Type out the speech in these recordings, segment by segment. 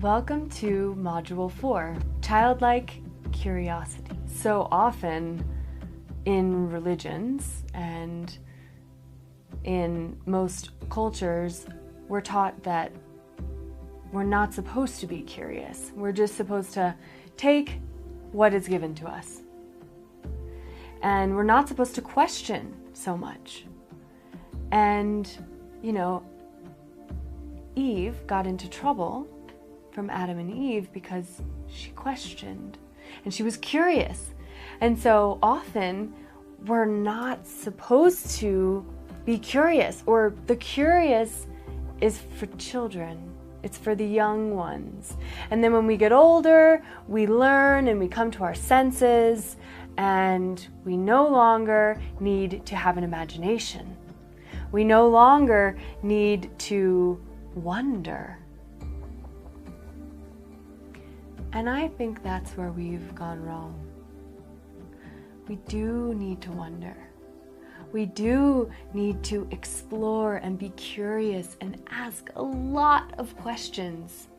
Welcome to Module 4, Childlike Curiosity. So often in religions and in most cultures, we're taught that we're not supposed to be curious. We're just supposed to take what is given to us. And we're not supposed to question so much. And, Eve got into trouble from Adam and Eve because she questioned and she was curious. And so often we're not supposed to be curious, or the curious is for children. It's for the young ones. And then when we get older, we learn and we come to our senses, and we no longer need to have an imagination. We no longer need to wonder. And I think that's where we've gone wrong. We do need to wonder. We do need to explore and be curious and ask a lot of questions.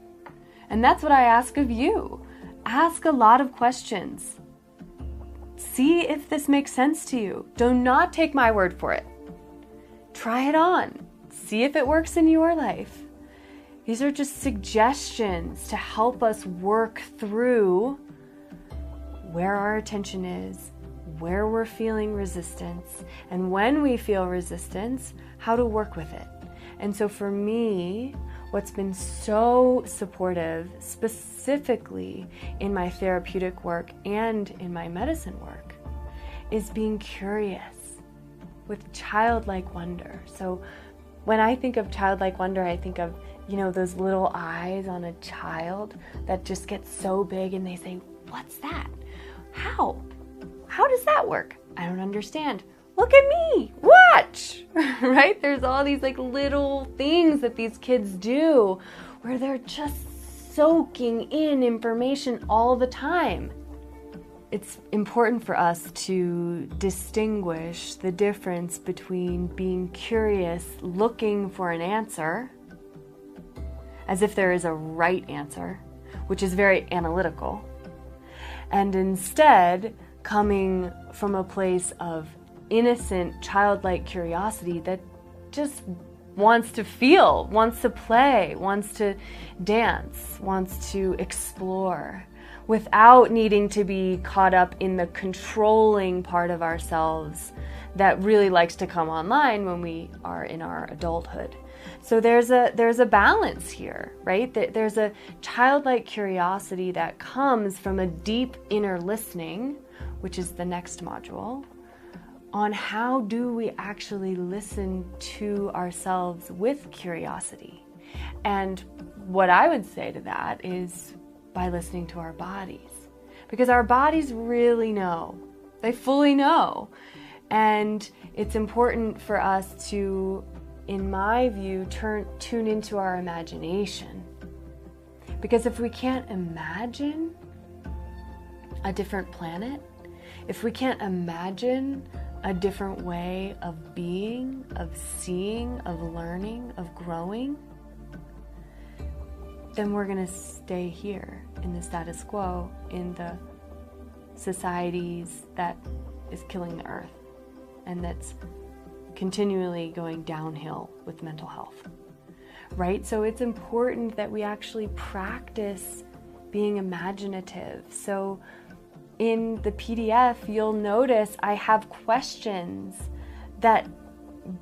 And that's what I ask of you. Ask a lot of questions. See if this makes sense to you. Do not take my word for it. Try it on. See if it works in your life. These are just suggestions to help us work through where our attention is, where we're feeling resistance, and when we feel resistance, how to work with it. And so for me, what's been so supportive, specifically in my therapeutic work and in my medicine work, is being curious with childlike wonder. So when I think of childlike wonder, I think of, those little eyes on a child that just get so big and they say, "What's that? How? How does that work? I don't understand. Look at me, watch," right? There's all these little things that these kids do where they're just soaking in information all the time. It's important for us to distinguish the difference between being curious, looking for an answer, as if there is a right answer, which is very analytical, and instead coming from a place of innocent, childlike curiosity that just wants to feel, wants to play, wants to dance, wants to explore, without needing to be caught up in the controlling part of ourselves that really likes to come online when we are in our adulthood. So there's a balance here, right? There's a childlike curiosity that comes from a deep inner listening, which is the next module, on how do we actually listen to ourselves with curiosity. And what I would say to that is by listening to our bodies, because our bodies really know. They fully know. And it's important for us to, in my view, tune into our imagination. Because if we can't imagine a different planet, if we can't imagine a different way of being, of seeing, of learning, of growing, then we're going to stay here in the status quo, in the societies that is killing the earth and that's continually going downhill with mental health, right? So it's important that we actually practice being imaginative. So in the PDF, you'll notice I have questions that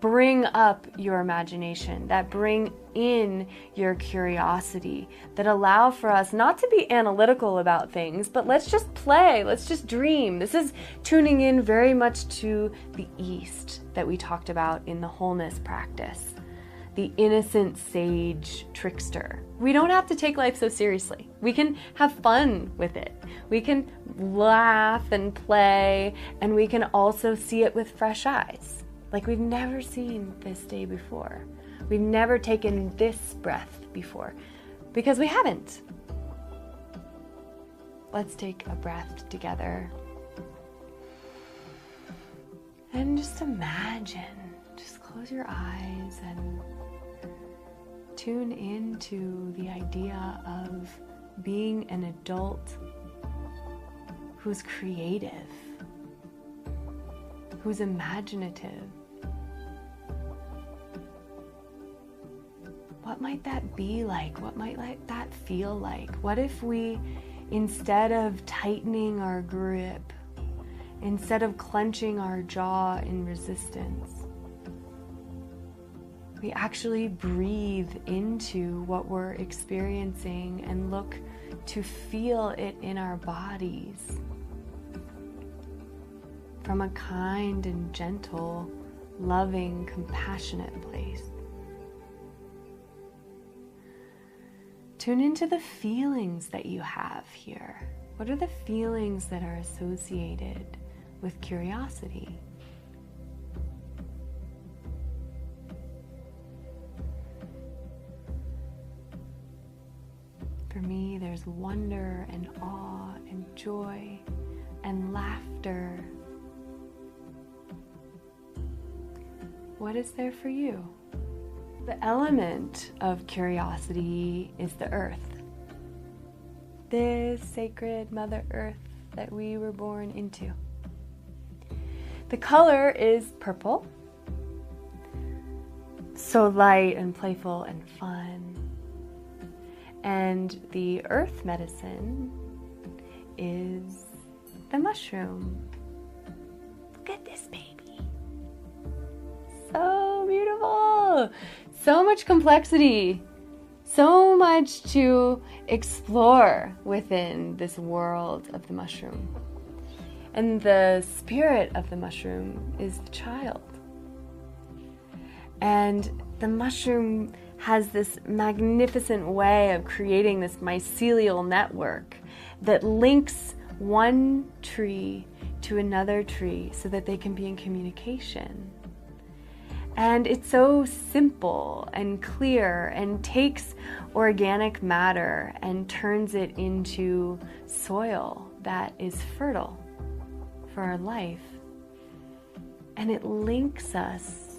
bring up your imagination, that bring in your curiosity, that allow for us not to be analytical about things, but let's just play, let's just dream. This is tuning in very much to the East that we talked about in the wholeness practice, the innocent sage trickster. We don't have to take life so seriously. We can have fun with it. We can laugh and play, and we can also see it with fresh eyes. Like we've never seen this day before. We've never taken this breath before, because we haven't. Let's take a breath together. And just imagine, just close your eyes and tune into the idea of being an adult who's creative, who's imaginative. What might that be like? What might that feel like? What if we, instead of tightening our grip, instead of clenching our jaw in resistance, we actually breathe into what we're experiencing and look to feel it in our bodies from a kind and gentle, loving, compassionate place. Tune into the feelings that you have here. What are the feelings that are associated with curiosity? For me, there's wonder and awe and joy and laughter. What is there for you? The element of curiosity is the earth. This sacred Mother Earth that we were born into. The color is purple, so light and playful and fun. And the earth medicine is the mushroom. Look at this baby. So beautiful. So much complexity. So much to explore within this world of the mushroom. And the spirit of the mushroom is the child. And the mushroom has this magnificent way of creating this mycelial network that links one tree to another tree so that they can be in communication. And it's so simple and clear and takes organic matter and turns it into soil that is fertile for our life. And it links us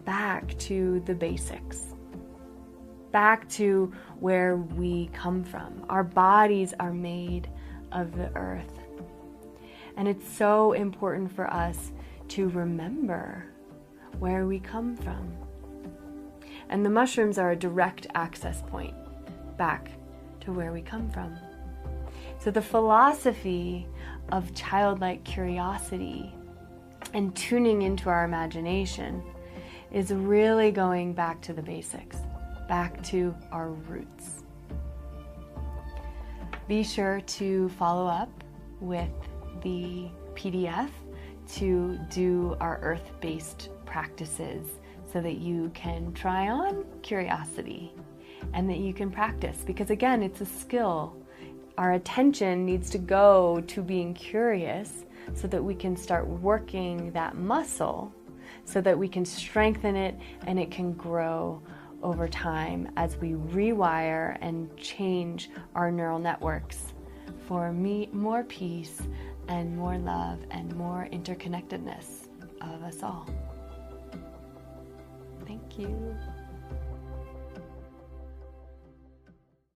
back to the basics, back to where we come from. Our bodies are made of the earth. And it's so important for us to remember where we come from. And the mushrooms are a direct access point back to where we come from. So the philosophy of childlike curiosity and tuning into our imagination is really going back to the basics, back to our roots. Be sure to follow up with the PDF to do our earth-based practices so that you can try on curiosity and that you can practice, because again, it's a skill. Our attention needs to go to being curious so that we can start working that muscle so that we can strengthen it and it can grow over time as we rewire and change our neural networks for more peace and more love and more interconnectedness of us all. Thank you.